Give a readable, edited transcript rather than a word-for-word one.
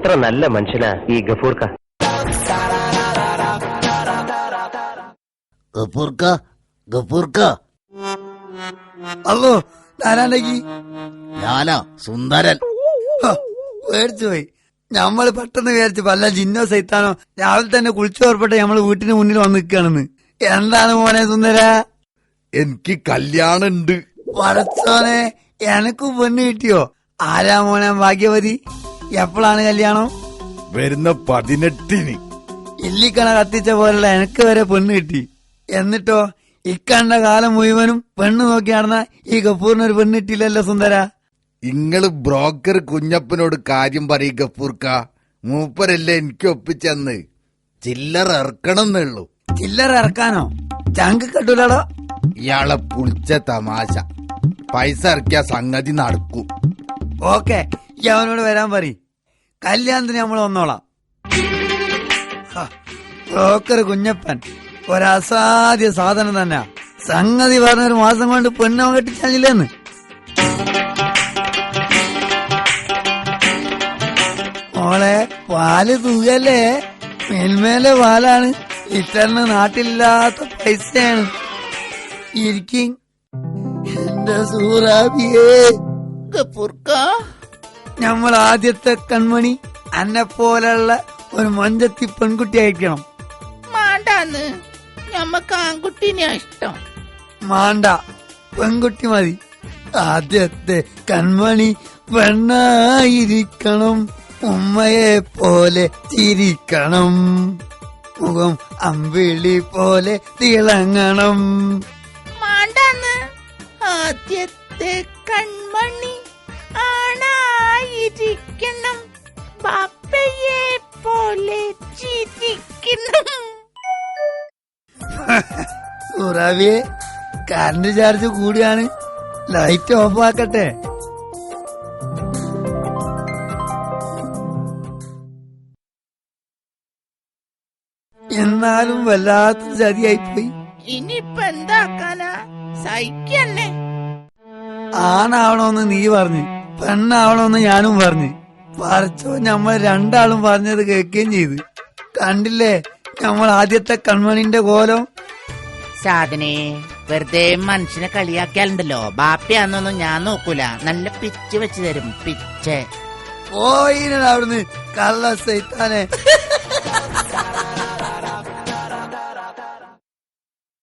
എത്ര നല്ല മനുഷ്യനാ ഈ ഗഫൂർക്ക. അല്ലോ ആരാണ്ടെങ്കി ഞാനാ സുന്ദരൻ. പേടിച്ചു പോയി. ഞമ്മള് പെട്ടെന്ന് വിചാരിച്ചു പല്ല ജിന്നോ സൈത്താനോ രാവിലെ തന്നെ കുളിച്ചു ഓർപ്പെട്ട് ഞമ്മള് വീട്ടിന് മുന്നിൽ വന്ന് നിൽക്കുകയാണെന്ന്. എന്താണ് മോനെ സുന്ദര? എനിക്ക് കല്യാണം ഉണ്ട്. പടച്ചോനെ, എനക്കും പെണ്ണ് കിട്ടിയോ? ആരാ മോനെ ഭാഗ്യവതി? എപ്പോഴാണ് കല്യാണം? വരുന്ന 18-ന്. ഇല്ലിക്കണ കത്തിച്ച പോലുള്ള എനക്ക് വരെ പെണ്ണ് കിട്ടി. എന്നിട്ടോ ഇക്കണ്ട കാലം മുഴുവനും പെണ്ണ് നോക്കി നടന്ന ഈ ഗഫൂറിനൊരു പെണ്ണ് കിട്ടിയില്ലല്ലോ സുന്ദര. ഇങ്ങള് ബ്രോക്കർ കുഞ്ഞപ്പനോട് കാര്യം പറയും ഗഫൂർക്ക. മൂപ്പരല്ലേ എനിക്ക് ഒപ്പിച്ചെന്ന്. ചില്ലറ ഇറക്കണം എന്നുള്ളൂ. ചില്ലറ ഇറക്കാനോ? ചങ്ക് കെട്ടൂലോ. ഇയാളെ പുളിച്ച തമാശ. പൈസ ഇറക്കിയ സംഗതി നടക്കും. ഓക്കെ, ഈ അവനോട് വരാൻ പറ. കല്യാണത്തിന് നമ്മൾ വന്നോളാം. ബ്രോക്കർ കുഞ്ഞപ്പൻ ഒരസാധ്യ സാധനം തന്നെ. സംഗതി പറഞ്ഞൊരു മാസം കൊണ്ട് പെണ്ണോ കെട്ടിച്ചല്ലേന്ന്. മോളെ പാല് തൂകല്ലേ? മേൽമേലെ പാലാണ്. ലിറ്ററിന് നാട്ടിലില്ലാത്ത പൈസയാണ്. ഇരിക്കും എന്റെ സൂറാബിയേ. നമ്മൾ ആദ്യത്തെ കൺമണി അന്നെ പോലുള്ള ഒരു മഞ്ചത്തി പെൺകുട്ടി അയക്കണം. മാണ്ടാന്ന്, ഞമ്മക്ക് ആൺകുട്ടീനെ ഇഷ്ടം. മാണ്ട, പെൺകുട്ടി മതി. ആദ്യത്തെ കൺമണി പെണ്ണായിരിക്കണം. ഉമ്മയെ പോലെ ചിരിക്കണം. മുഖം അമ്പിളി പോലെ തിളങ്ങണം. മാണ്ടാന്ന്, ആദ്യത്തെ കൺമണി ആണായിരിക്കണം. ബാപ്പയെ പോലെ ചിരിക്കണം. സൂറാവിയെ, കറണ്ട് ചാർജ് കൂടിയാണ്. ലൈറ്റ് ഓഫ് ആക്കട്ടെ. എന്നാലും വല്ലാത്ത ചതിയായിപ്പോയി. ഇനിയിപ്പൊ എന്താക്കാനാ? സഹിക്കന്നെ. ആണാവണോന്ന് നീ പറഞ്ഞു, പെണ്ണാവണോന്ന് ഞാനും പറഞ്ഞു. പറച്ചോ, നമ്മൾ രണ്ടാളും പറഞ്ഞത് കേൾക്കുകയും ചെയ്ത്. കണ്ടില്ലേ നമ്മൾ ആദ്യത്തെ കൺമണിന്റെ കോലം? സാധനെ വെറുതെ മനുഷ്യനെ കളിയാക്കിയാലുണ്ടല്ലോ. ബാപ്പയാന്നൊന്നും ഞാൻ നോക്കൂല. നല്ല പിച്ച് വെച്ച് തരും. പിച്ച് പോയിന് അവിടുന്ന് കള്ള സൈത്താനെ.